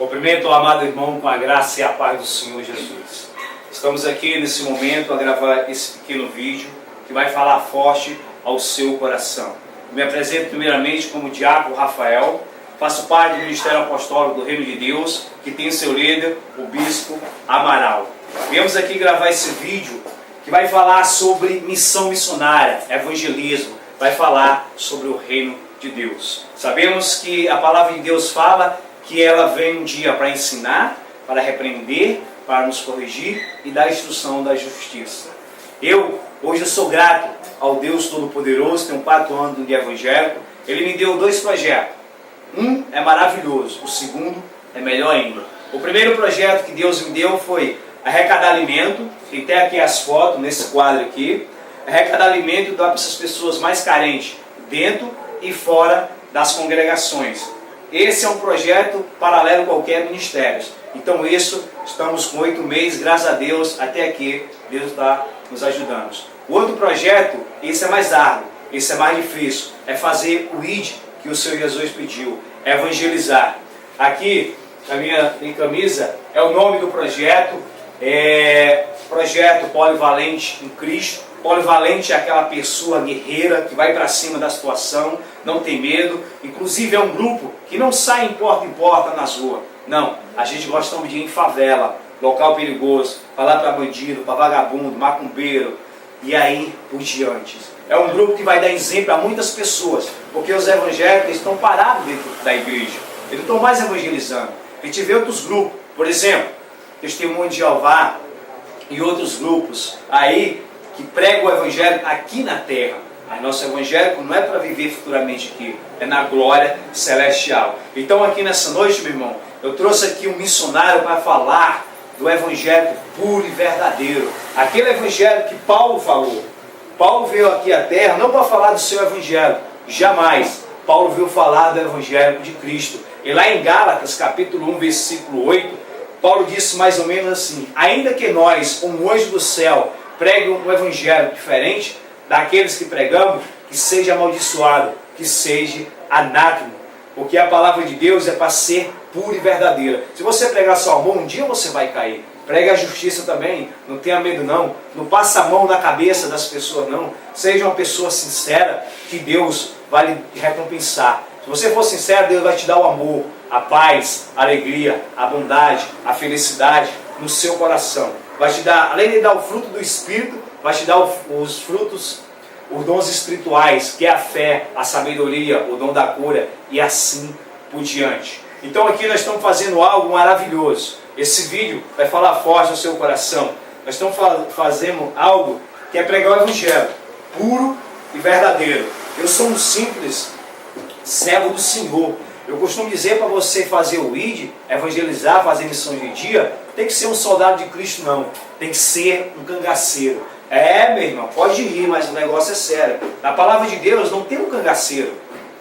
Cumprimento o amado irmão com a graça e a paz do Senhor Jesus. Estamos aqui nesse momento a gravar esse pequeno vídeo que vai falar forte ao seu coração. Eu me apresento primeiramente como Diácono Rafael, faço parte do Ministério Apostólico do Reino de Deus, que tem seu líder, o Bispo Amaral. Viemos aqui gravar esse vídeo que vai falar sobre missão missionária, evangelismo, vai falar sobre o Reino de Deus. Sabemos que a palavra de Deus fala que ela vem um dia para ensinar, para repreender, para nos corrigir e dar instrução da justiça. Hoje eu sou grato ao Deus Todo-Poderoso, tenho 4 anos de evangélico. Ele me deu 2 projetos. Um é maravilhoso, o segundo é melhor ainda. O primeiro projeto que Deus me deu foi arrecadar alimento, tem até aqui as fotos, nesse quadro aqui, arrecadar alimento para essas pessoas mais carentes, dentro e fora das congregações. Esse é um projeto paralelo a qualquer ministério. Então isso, estamos com 8 meses, graças a Deus, até aqui, Deus está nos ajudando. O outro projeto, esse é mais árduo, esse é mais difícil, é fazer o ID que o Senhor Jesus pediu, é evangelizar. Aqui, na minha camisa, é o nome do projeto, Projeto Polivalente em Cristo. Polivalente é aquela pessoa guerreira que vai para cima da situação, não tem medo. Inclusive é um grupo que não sai em porta nas ruas. Não, a gente gosta de ir em favela, local perigoso, falar para bandido, para vagabundo, macumbeiro e aí por diante. É um grupo que vai dar exemplo a muitas pessoas, porque os evangélicos estão parados dentro da igreja. Eles não estão mais evangelizando. A gente vê outros grupos, por exemplo, Testemunho de Jeová e outros grupos aí que pregam o evangelho aqui na terra. Aí nosso evangélico não é para viver futuramente aqui, é na glória celestial. Então aqui nessa noite, meu irmão, eu trouxe aqui um missionário para falar do evangelho puro e verdadeiro. Aquele evangelho que Paulo falou. Paulo veio aqui à terra não para falar do seu evangelho, jamais. Paulo veio falar do evangelho de Cristo. E lá em Gálatas, capítulo 1, versículo 8, Paulo disse mais ou menos assim: ainda que nós, como anjo do céu, pregue um evangelho diferente daqueles que pregamos, que seja amaldiçoado, que seja anátema. Porque a palavra de Deus é para ser pura e verdadeira. Se você pregar só amor, um dia você vai cair. Prega a justiça também, não tenha medo não. Não passa a mão na cabeça das pessoas não. Seja uma pessoa sincera, que Deus vai lhe recompensar. Se você for sincero, Deus vai te dar o amor, a paz, a alegria, a bondade, a felicidade no seu coração. Vai te dar, além de dar o fruto do Espírito, vai te dar os frutos, os dons espirituais, que é a fé, a sabedoria, o dom da cura e assim por diante. Então aqui nós estamos fazendo algo maravilhoso. Esse vídeo vai falar forte no seu coração. Nós estamos fazendo algo que é pregar o evangelho puro e verdadeiro. Eu sou um simples servo do Senhor. Eu costumo dizer para você fazer o ID, evangelizar, fazer missão de dia, tem que ser um soldado de Cristo não, tem que ser um cangaceiro. Meu irmão, pode rir, mas o negócio é sério. Na palavra de Deus não tem um cangaceiro,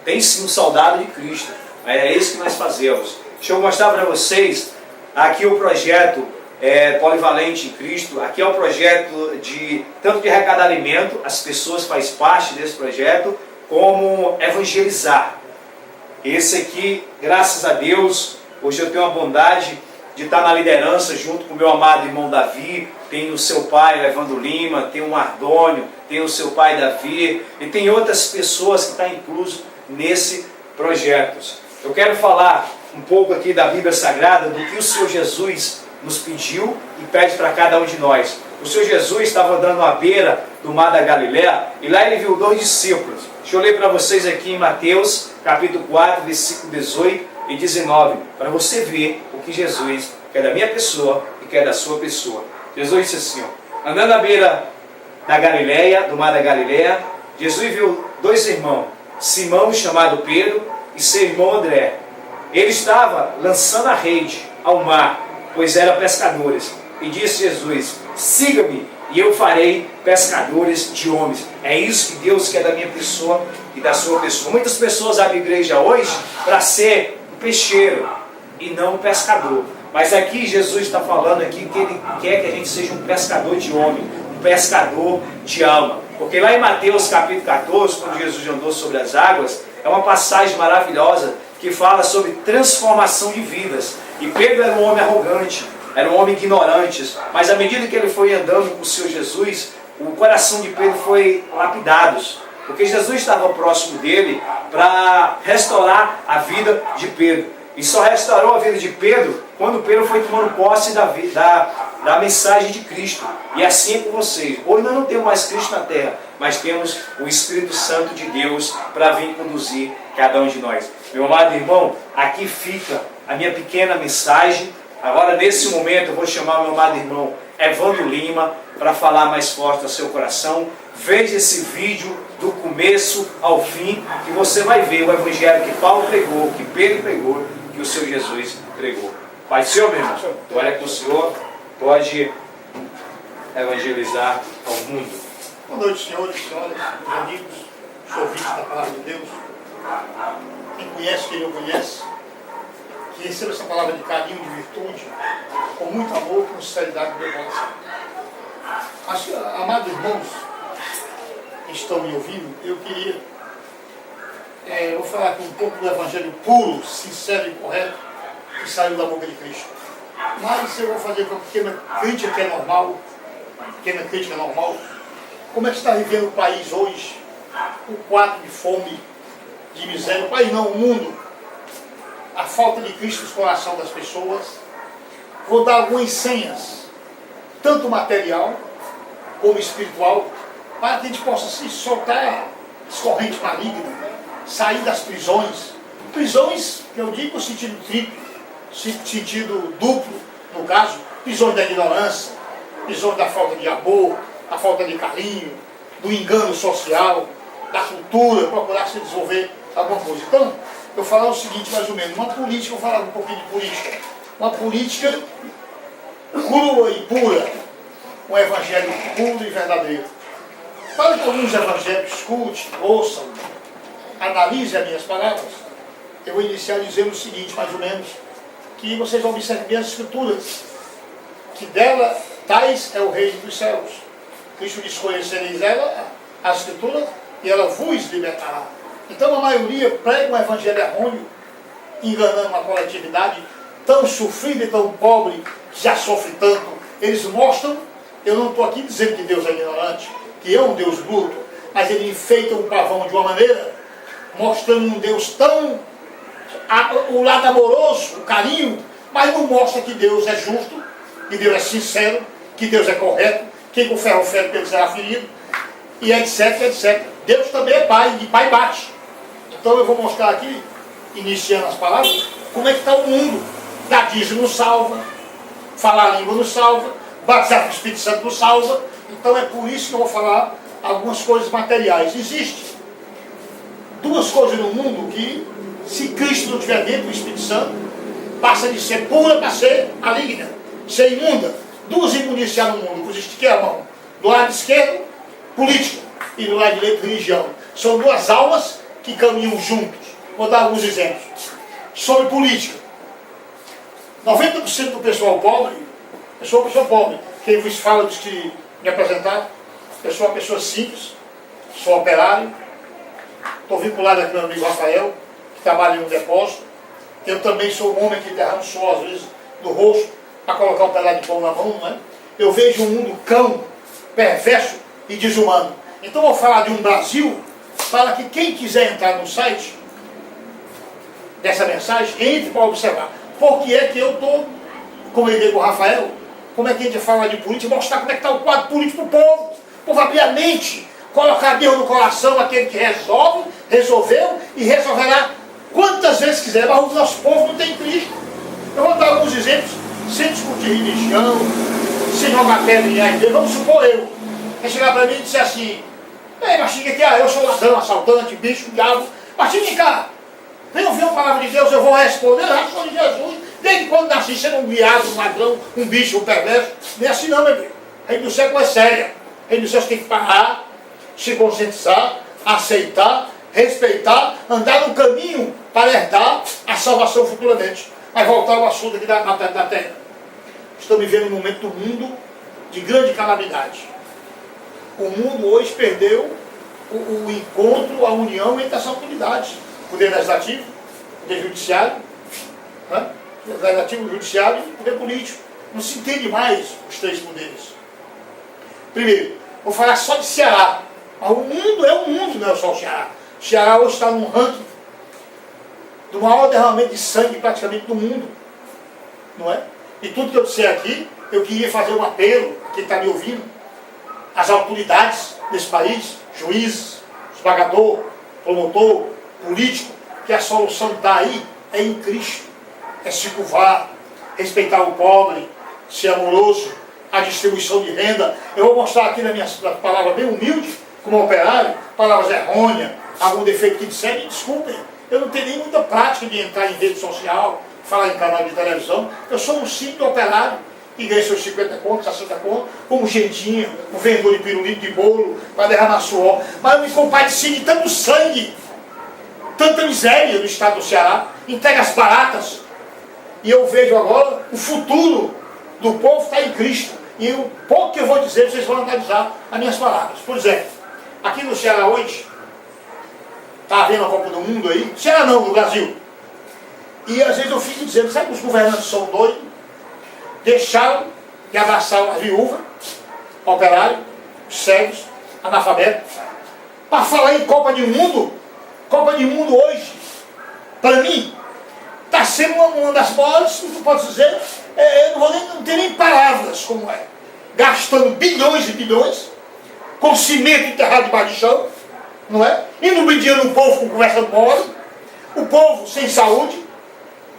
tem sim um soldado de Cristo. É isso que nós fazemos. Deixa eu mostrar para vocês aqui o projeto Polivalente em Cristo. Aqui é o projeto tanto de arrecadar alimento, as pessoas fazem parte desse projeto, como evangelizar. Esse aqui, graças a Deus, hoje eu tenho a bondade de estar na liderança junto com o meu amado irmão Davi, tem o seu pai, Evandro Lima, tem o Mardônio, tem o seu pai Davi, e tem outras pessoas que estão incluso nesse projeto. Eu quero falar um pouco aqui da Bíblia Sagrada, do que o Senhor Jesus nos pediu e pede para cada um de nós. O Senhor Jesus estava andando à beira do mar da Galileia, e lá ele viu 2 discípulos. Deixa eu ler para vocês aqui em Mateus, capítulo 4, versículo 18 e 19, para você ver o que Jesus quer da minha pessoa e quer da sua pessoa. Jesus disse assim, andando à beira da Galileia, do mar da Galileia, Jesus viu 2 irmãos, Simão, chamado Pedro, e seu irmão André. Ele estava lançando a rede ao mar, pois eram pescadores. E disse Jesus, siga-me, e eu farei pescadores de homens. É isso que Deus quer da minha pessoa e da sua pessoa. Muitas pessoas abrem igreja hoje para ser um peixeiro e não um pescador. Mas aqui Jesus está falando aqui que Ele quer que a gente seja um pescador de homem, um pescador de alma. Porque lá em Mateus capítulo 14, quando Jesus andou sobre as águas, é uma passagem maravilhosa que fala sobre transformação de vidas. E Pedro era um homem arrogante, era um homem ignorante, mas à medida que ele foi andando com o Senhor Jesus, o coração de Pedro foi lapidado, porque Jesus estava próximo dele para restaurar a vida de Pedro. E só restaurou a vida de Pedro quando Pedro foi tomando posse da mensagem de Cristo. E assim é com vocês. Hoje nós não temos mais Cristo na terra, mas temos o Espírito Santo de Deus para vir conduzir cada um de nós. Meu amado irmão, aqui fica a minha pequena mensagem. Agora, nesse momento, eu vou chamar meu amado irmão Evandro Lima para falar mais forte ao seu coração. Veja esse vídeo do começo ao fim, que você vai ver o evangelho que Paulo pregou, que Pedro pregou, que o Senhor Jesus pregou. Pai do Senhor, meu irmão, olha que o Senhor pode evangelizar ao mundo. Boa noite, senhores, senhoras, meus amigos, os ouvintes da palavra de Deus. Quem conhece, quem não conhece, que receba essa palavra de carinho, de virtude, com muito amor, com sinceridade do meu coração. Amados irmãos que estão me ouvindo, eu queria vou falar aqui um pouco do evangelho puro, sincero e correto que saiu da boca de Cristo. Mas eu vou fazer uma pequena crítica que é normal, como é que está vivendo o país hoje, o quadro de fome, de miséria, o país não, o mundo, a falta de Cristo no coração das pessoas. Vou dar algumas senhas, tanto material como espiritual, para que a gente possa se soltar as correntes malignas, sair das prisões. Prisões, que eu digo no sentido triplo, sentido duplo, no caso, prisões da ignorância, prisões da falta de amor, da falta de carinho, do engano social, da cultura, procurar se desenvolver alguma coisa. Então, eu vou falar o seguinte, mais ou menos, uma política, vou falar um pouquinho de política, uma política crua e pura, um evangelho puro e verdadeiro. Para que alguns evangélicos escutem, ouçam, analisem as minhas palavras, eu vou iniciar dizendo o seguinte, mais ou menos, que vocês observem bem as escrituras, que dela, tais é o reino dos céus. Cristo diz, conhecereis ela, a escritura, e ela vos libertará. Então a maioria prega um evangelho errôneo, enganando uma coletividade tão sofrida e tão pobre, que já sofre tanto. Eles mostram, eu não estou aqui dizendo que Deus é ignorante, que é um Deus bruto, mas ele enfeita um pavão de uma maneira, mostrando um Deus tão, o lado amoroso, o carinho, mas não mostra que Deus é justo, que Deus é sincero, que Deus é correto, quem com ferro fere pelo será ferido, e etc, etc. Deus também é pai, e pai bate. Então eu vou mostrar aqui, iniciando as palavras, como é que está o mundo. Dar dízimo não salva, falar a língua não salva, batizar com o Espírito Santo não salva. Então é por isso que eu vou falar algumas coisas materiais. Existem duas coisas no mundo que, se Cristo não estiver dentro do Espírito Santo, passa de ser pura para ser maligna, ser imunda. Duas imundícias no mundo, que existe que é a mão. Do lado esquerdo, política, e do lado direito, religião. São duas almas que caminham juntos. Vou dar alguns exemplos. Sobre política. 90% do pessoal pobre, eu sou uma pessoa pobre. Quem vos fala dos que me apresentaram, eu sou uma pessoa simples, sou operário, estou vinculado aqui com meu amigo Rafael, que trabalha em um depósito. Eu também sou um homem que derrama suor, às vezes, do rosto, para colocar um pedaço de pão na mão, não é? Eu vejo um mundo cão, perverso e desumano. Então eu vou falar de um Brasil, para que quem quiser entrar no site dessa mensagem, entre para observar. Por que é que eu estou, como eu dei com o Rafael, como é que a gente fala de política, mostrar como é que está o quadro político para o povo. O povo abrir a mente, colocar Deus no coração, aquele que resolve, resolveu e resolverá quantas vezes quiser, mas o nosso povo não tem Cristo. Eu vou dar alguns exemplos, sem discutir religião, sem jogar pedra em igreja. Vamos supor eu, vai chegar para mim e dizer assim, mas fica aqui, eu sou ladrão, assaltante, bicho, diabo, mas fica cá, vem ouvir a palavra de Deus, eu vou responder, eu já sou de Jesus, desde quando nasci, sendo um viado, um ladrão, um bicho, um perverso, nem assim não, meu amigo. Reino do céu é séria, Reino do céu tem que parar, se conscientizar, aceitar, respeitar, andar no caminho para herdar a salvação futuramente. Mas voltar ao assunto aqui da terra. Estamos vivendo um momento do mundo de grande calamidade. O mundo hoje perdeu o encontro, a união entre as autoridades. O poder legislativo, o poder judiciário, né? Legislativo, judiciário e poder político. Não se entende mais os três poderes. Primeiro, vou falar só de Ceará. Mas o mundo é um mundo, não é só o Ceará. O Ceará hoje está num ranking do maior derramamento de sangue praticamente do mundo. Não é? E tudo que eu disser aqui, eu queria fazer um apelo, quem está me ouvindo, às autoridades desse país, juízes, esmagador, promotor, político, que a solução está aí, é em Cristo. É se curvar, respeitar o pobre, ser amoroso, a distribuição de renda. Eu vou mostrar aqui na minha palavra bem humilde, como operário, palavras errôneas, algum defeito que disser, me desculpem. Eu não tenho nem muita prática de entrar em rede social, falar em canal de televisão. Eu sou um simples operário que ganha seus 50 contos, 60 contos, como gentinho, um vendedor de pirulito de bolo, para derramar suor. Mas eu me compadeci de tanto sangue, tanta miséria no estado do Ceará, entregas baratas. E eu vejo agora o futuro do povo está em Cristo. E o pouco que eu vou dizer, vocês vão analisar as minhas palavras. Por exemplo, aqui no Ceará hoje, está havendo a Copa do Mundo aí, Ceará não, no Brasil. E às vezes eu fico dizendo, sabe que os governantes são doidos? Deixaram de abraçar a viúva, operário, cegos, analfabetos, para falar em Copa do Mundo. Copa do Mundo hoje, para mim, está sendo uma das maiores, tu pode dizer, eu não tenho nem palavras como é. Gastando bilhões e bilhões, com cimento enterrado debaixo do chão, não é? Indo brindando o povo com conversa mole, o povo sem saúde,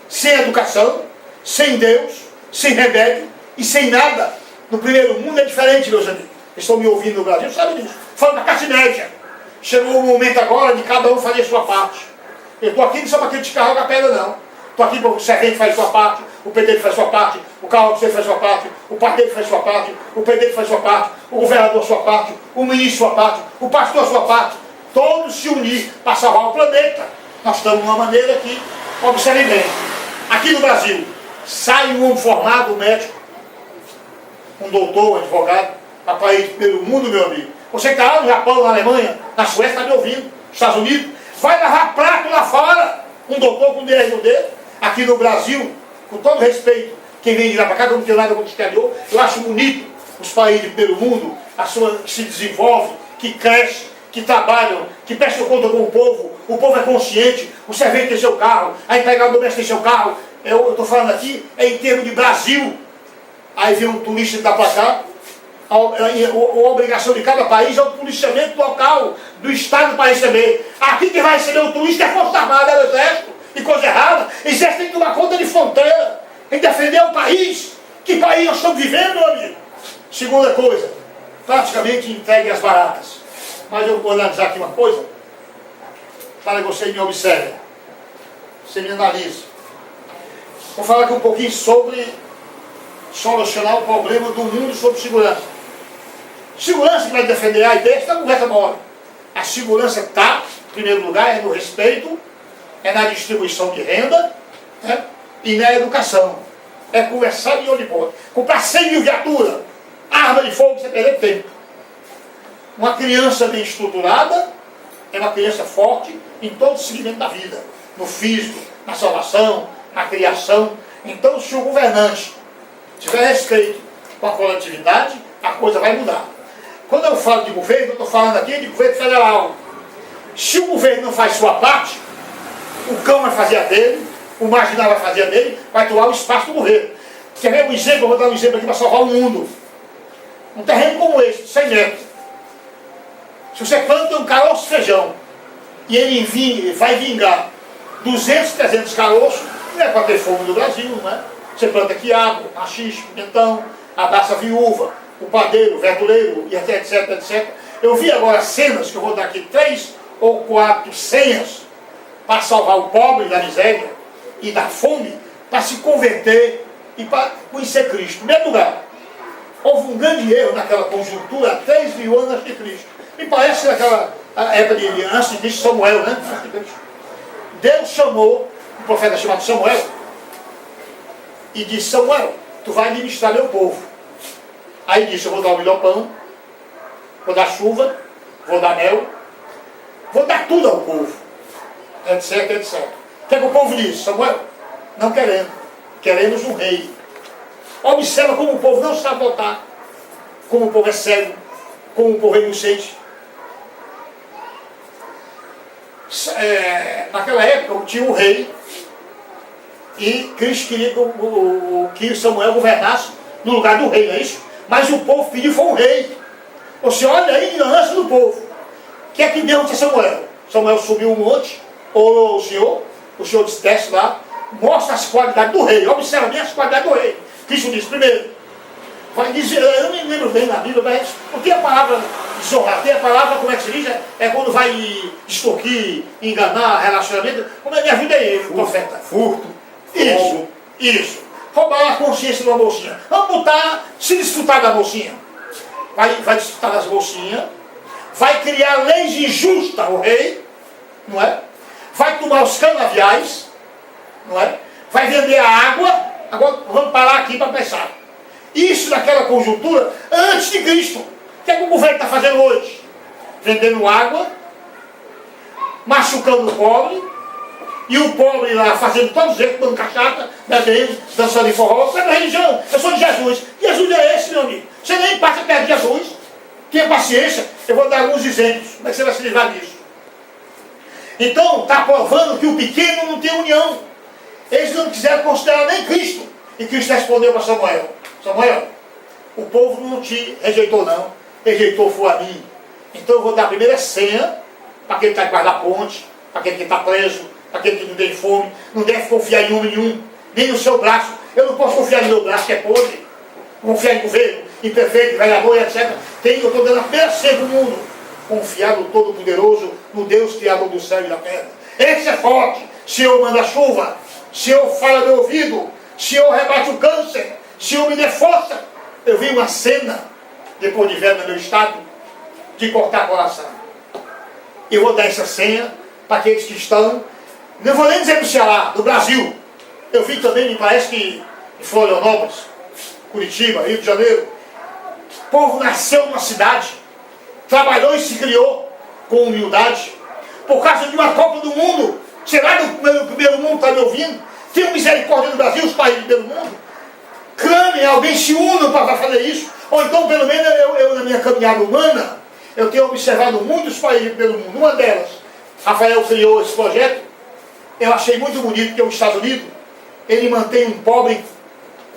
sem educação, sem Deus, sem remédio e sem nada. No primeiro mundo é diferente, meus amigos. Estão me ouvindo no Brasil, sabem disso. Falando da classe média. Chegou o momento agora de cada um fazer a sua parte. Eu estou aqui não só para criticar a pedra, não. Estou aqui para o servente faz a sua parte, o pedreiro faz a sua parte, o carroceiro faz a sua parte, o parteiro faz a sua parte, o pedreiro faz a sua parte, o governador a sua parte, o ministro a sua parte, o pastor a sua parte. Todos se unir para salvar o planeta. Nós estamos de uma maneira que, observem bem, aqui no Brasil, sai um homem formado, um médico, um doutor, um advogado, para ir pelo mundo, meu amigo. Você que está lá no Japão, na Alemanha, na Suécia, está me ouvindo, nos Estados Unidos, vai lavar prato lá fora, um doutor com DRUD, aqui no Brasil, com todo respeito, quem vem de lá para cá, que eu não tenho nada contra o exterior, eu acho bonito os países pelo mundo, a sua, que se desenvolve, que cresce, que trabalham, que prestam conta com o povo é consciente, o servente tem seu carro, a empregada doméstica tem seu carro. Eu estou falando aqui, é em termos de Brasil. Aí vem um turista que dá para cá, a obrigação de cada país é o policiamento local, do Estado para receber. Aqui quem vai receber o turista é a Força Armada, é o Exército, e coisa errada. Exército tem que tomar conta de fronteira, tem que defender o país. Que país nós estamos vivendo, meu amigo? Segunda coisa, praticamente entregue as baratas. Mas eu vou analisar aqui uma coisa, para que você me observe, você me analise. Vou falar aqui um pouquinho sobre solucionar o problema do mundo sobre segurança. Segurança que vai defender a ideia, está conversa mole. A segurança está, em primeiro lugar, é no respeito, é na distribuição de renda, né, e na educação. É conversar de onde pode. Comprar 100 mil viaturas, arma de fogo, você perder tempo. Uma criança bem estruturada é uma criança forte em todo o segmento da vida. No físico, na salvação, na criação. Então, se o governante tiver respeito com a coletividade, a coisa vai mudar. Quando eu falo de governo, eu estou falando aqui de governo federal. Se o governo não faz sua parte, o cão vai fazer a dele, o marginal vai fazer a dele, vai tomar o espaço do governo. Quer ver um exemplo? Eu vou dar um exemplo aqui para salvar o mundo. Um terreno como esse, 100 metros. Se você planta um caroço de feijão e ele vai vingar 200, 300 caroços, não é para ter fome no Brasil, não é? Você planta quiabo, machixe, pimentão, abraça a viúva, o padeiro, o verdureiro, e etc, etc. Eu vi agora cenas, que eu vou dar aqui 3 ou 4 senhas para salvar o pobre da miséria e da fome, para se converter e para conhecer Cristo. Em primeiro lugar, houve um grande erro naquela conjuntura há 3 mil anos antes de Cristo. Me parece naquela época de antes de Cristo, Samuel, né? Deus chamou um profeta chamado Samuel e disse: Samuel, tu vai administrar meu povo. Aí disse: eu vou dar o melhor pão, vou dar chuva, vou dar mel, vou dar tudo ao povo, etc, etc. que é que o povo diz? Samuel, não queremos. Queremos um rei. Observa como o povo não sabe votar. Como o povo é cego. Como o povo é inocente. Naquela época tinha um rei. E Cristo queria que Samuel governasse no lugar do rei, não é isso? Mas o povo pediu foi um rei. Você olha a ignorância do povo. O que é que Deus disse a Samuel? Samuel subiu um monte, orou o Senhor desce lá, mostra as qualidades do rei. Observa bem as qualidades do rei. Cristo disse, primeiro, vai dizer, eu não me lembro bem na Bíblia, mas não tem a palavra desonrar, tem a palavra, como é que se diz? É quando vai extorquir, enganar, relacionamento. Como é que me ajuda aí, profeta? Furto. Isso. Roubar a consciência de uma mocinha. Vamos botar, se desfrutar da mocinha. Vai desfrutar das mocinhas. Vai criar leis injustas ao rei. Não é? Vai tomar os canaviais. Não é? Vai vender a água. Agora vamos parar aqui para pensar. Isso naquela conjuntura antes de Cristo. O que é que o governo está fazendo hoje? Vendendo água. Machucando o pobre. E o pobre lá fazendo todos eles, tomando cachaça, bebendo, dançando em forró. Qual é a religião? Eu sou de Jesus. Que Jesus é esse, meu amigo? Você nem passa perto de Jesus. Tenha paciência. Eu vou dar alguns exemplos. Como é que você vai se livrar disso? Então, está provando que o pequeno não tem união. Eles não quiseram considerar nem Cristo. E Cristo respondeu para Samuel. Samuel, o povo não te rejeitou não. Rejeitou foi a mim. Então eu vou dar a primeira senha para aquele que está debaixo da ponte, para aquele que está preso, aquele que não tem fome, não deve confiar em homem nenhum, nem no seu braço. Eu não posso confiar no meu braço, que é podre. Confiar em governo, em prefeito, vereador, etc. Eu estou dando a primeira senha do mundo. Confiar no Todo-Poderoso, no Deus Criador do céu e da terra. Esse é forte. Senhor manda chuva, Senhor fala no meu ouvido, Senhor rebate o câncer, Senhor me dê força. Eu vi uma cena, depois de ver no meu estado, de cortar coração. Eu vou dar essa senha para aqueles que estão. Não vou nem dizer do Ceará, do Brasil. Eu vi também, me parece que em Florianópolis, Curitiba, Rio de Janeiro. O povo nasceu numa cidade, trabalhou e se criou com humildade. Por causa de uma Copa do Mundo. Será que o primeiro mundo está me ouvindo? Tenham misericórdia do Brasil, os países do primeiro mundo. Clamem, alguém se una para fazer isso. Ou então, pelo menos, eu na minha caminhada humana, eu tenho observado muitos países do primeiro mundo. Uma delas, Rafael criou esse projeto. Eu achei muito bonito, porque os Estados Unidos, ele mantém um pobre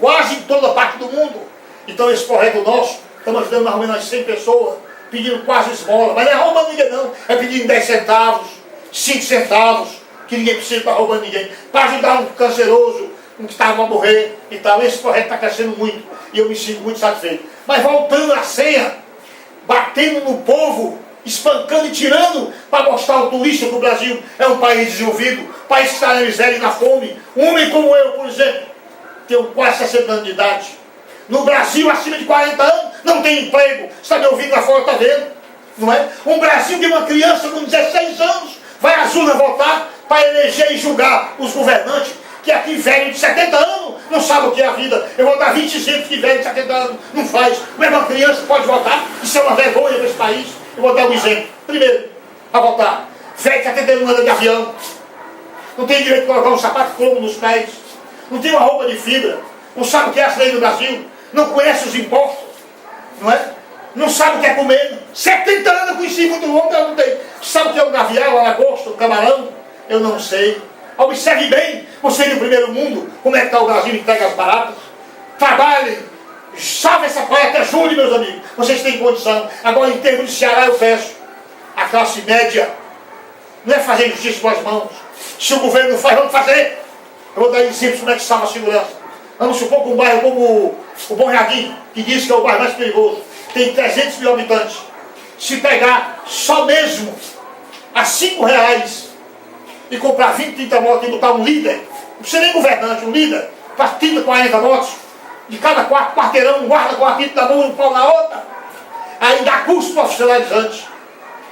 quase em toda parte do mundo. Então esse projeto nosso, estamos ajudando mais ou menos 100 pessoas, pedindo quase esmola, mas não é roubando ninguém não, é pedindo 10 centavos, 5 centavos, que ninguém precisa estar roubando ninguém, para ajudar um canceroso, um que estava a morrer e tal. Esse projeto está crescendo muito, e eu me sinto muito satisfeito. Mas voltando à senha, batendo no povo, espancando e tirando, para mostrar ao turista que o Brasil é um país desenvolvido, país que está na miséria e na fome. Um homem como eu, por exemplo, tenho quase 60 anos de idade. No Brasil, acima de 40 anos, não tem emprego. Você está me ouvindo lá fora, está vendo? Não é? Um Brasil que uma criança com 16 anos vai às urnas votar para eleger e julgar os governantes, que aqui velho de 70 anos não sabe o que é a vida. Eu vou dar 20 exemplos que velho de 70 anos não faz. Mas uma criança pode votar, isso é uma vergonha para esse país. Eu vou dar um exemplo. Primeiro, para votar, velho de 70 anos anda de avião, não tem direito de colocar um sapato cromo nos pés, não tem uma roupa de fibra, não sabe o que é as leis do Brasil, não conhece os impostos, não é? Não sabe o que é comer. 70 anos eu conheci muito longo, eu não tenho. Sabe o que é o gavial, a lagosta, o camarão? Eu não sei. Observe bem, você no primeiro mundo, como é que está o Brasil em terras baratas. Trabalhem, salve essa praia até julho, meus amigos. Vocês têm condição. Agora, em termos de Ceará, eu peço. A classe média não é fazer justiça com as mãos. Se o governo não faz, vamos fazer. Eu vou dar exemplos como é que salva a segurança. Vamos supor que um bairro como o Bom Jardim, que diz que é o bairro mais perigoso, tem 300 mil habitantes. Se pegar só mesmo a R$5 e comprar 20, 30 motos e botar um líder, não precisa nem governante, um líder, faz 30, 40 motos, de cada quarteirão, um guarda com a pinta da mão e um pau na outra, aí dá curso profissionalizante,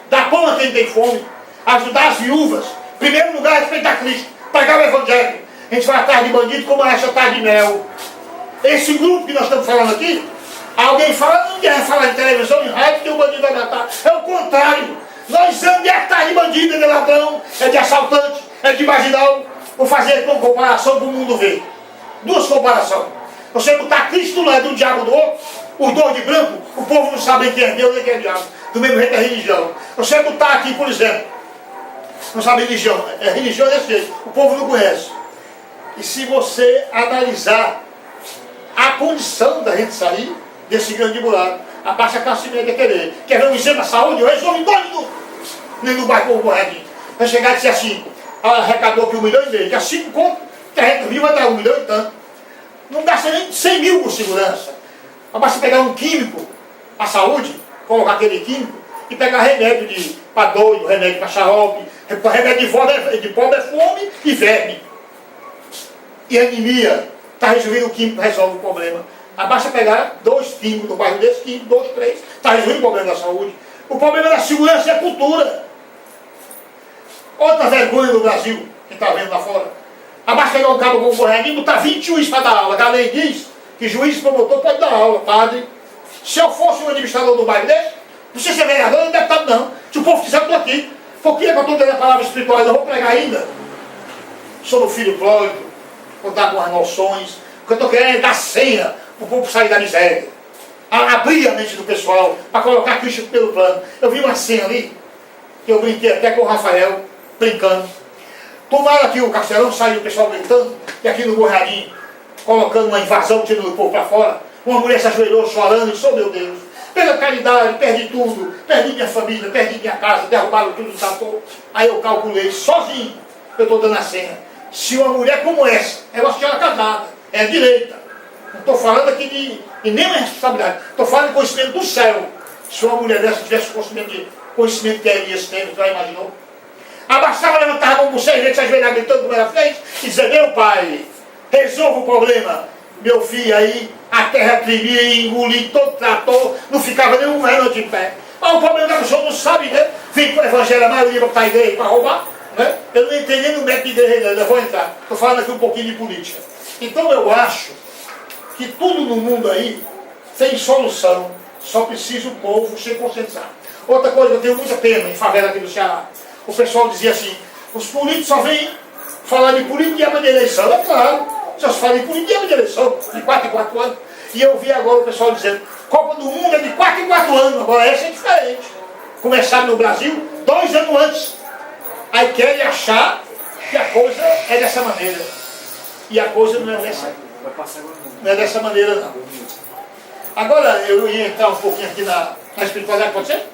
dá pão a quem tem fome, ajudar as viúvas, em primeiro lugar, respeitar Cristo, pregar o Evangelho. A gente vai atrás de bandido como essa tarde de mel. Esse grupo que nós estamos falando aqui, alguém fala, não quer falar em televisão, em rádio, que o bandido vai matar. É o contrário. Nós estamos de atrás de bandido, é de ladrão, é de assaltante, é de marginal. Vou fazer uma comparação para o mundo ver. Duas comparações. Você botar Cristo do lado do diabo do outro, os dois de branco, o povo não sabe quem é Deus nem quem é diabo. Do mesmo jeito é religião. Você botar aqui, por exemplo, não sabe religião, é religião desse jeito, o povo não conhece. E se você analisar a condição da gente sair desse grande buraco, a baixa classe média querer. Quer ver um exemplo da saúde? Eu resolvo em 2 minutos. Nem no bairro corretinho. Vai chegar e dizer assim, arrecadou aqui 1,5 milhão, que a 5 conto, que a renda viva vai dar 1 milhão e tanto. Não gasta nem 100 mil por segurança. Basta pegar um químico, a saúde, colocar aquele químico, e pegar remédio para doido, remédio para xarope, remédio de pobre é fome e verme. E anemia. Está resolvendo o químico, resolve o problema. Basta pegar 2 químicos no bairro desse, químico, 2, 3, está resolvendo o problema da saúde. O problema da segurança é a cultura. Outra vergonha no Brasil, que está vendo lá fora. Basta pegar um cabo com o correguinho, botar 20 juízes para dar aula. A lei diz que juiz e promotor pode dar aula, padre. Se eu fosse um administrador do bairro desse, não sei se é vereador ou deputado não. Se o povo quiser, eu estou aqui. Por que eu estou dando a palavra espiritual? Eu vou pregar ainda. Sou o filho pródigo, contar com as noções. O que eu estou querendo é dar senha para o povo sair da miséria. Abrir a mente do pessoal, para colocar Cristo pelo plano. Eu vi uma cena ali, que eu brinquei até com o Rafael, brincando. Tomaram aqui o Castelão, saiu o pessoal gritando, e aqui no Borradinho, colocando uma invasão, tirando o povo para fora. Uma mulher se ajoelhou chorando e disse, oh meu Deus, pela caridade, perdi tudo, perdi minha família, perdi minha casa, derrubaram tudo, tatou. Aí eu calculei, sozinho, eu estou dando a senha. Se uma mulher como essa, é uma senhora casada, é direita, não estou falando aqui de nenhuma responsabilidade, estou falando de conhecimento do céu. Se uma mulher dessa tivesse conhecimento que Elias teve, já imaginou? Bastava levantar a mão por 6 vezes, se ajoelhar gritando como ela fez, e dizer, meu pai, resolva o problema. Meu filho aí, a terra tremia, engolia todo trator, não ficava nenhum ano de pé. Mas o problema é que o senhor não sabe, né? Vem com o evangelho, a maioria para estar igreja para roubar, né? Eu não entrei nem no método de igreja, eu vou entrar. Estou falando aqui um pouquinho de política. Então eu acho que tudo no mundo aí tem solução, só precisa o povo se concentrar. Outra coisa, eu tenho muita pena em favela aqui do Ceará. O pessoal dizia assim, os políticos só vêm falar de política e ama de eleição. É claro, só se fala de política e ama de eleição, de 4 em 4 anos. E eu vi agora o pessoal dizendo, Copa do Mundo é de 4 em 4 anos, agora essa é diferente. Começaram no Brasil 2 anos antes. Aí querem achar que a coisa é dessa maneira. E a coisa não é dessa maneira não. Agora eu ia entrar um pouquinho aqui na espiritualidade, pode ser?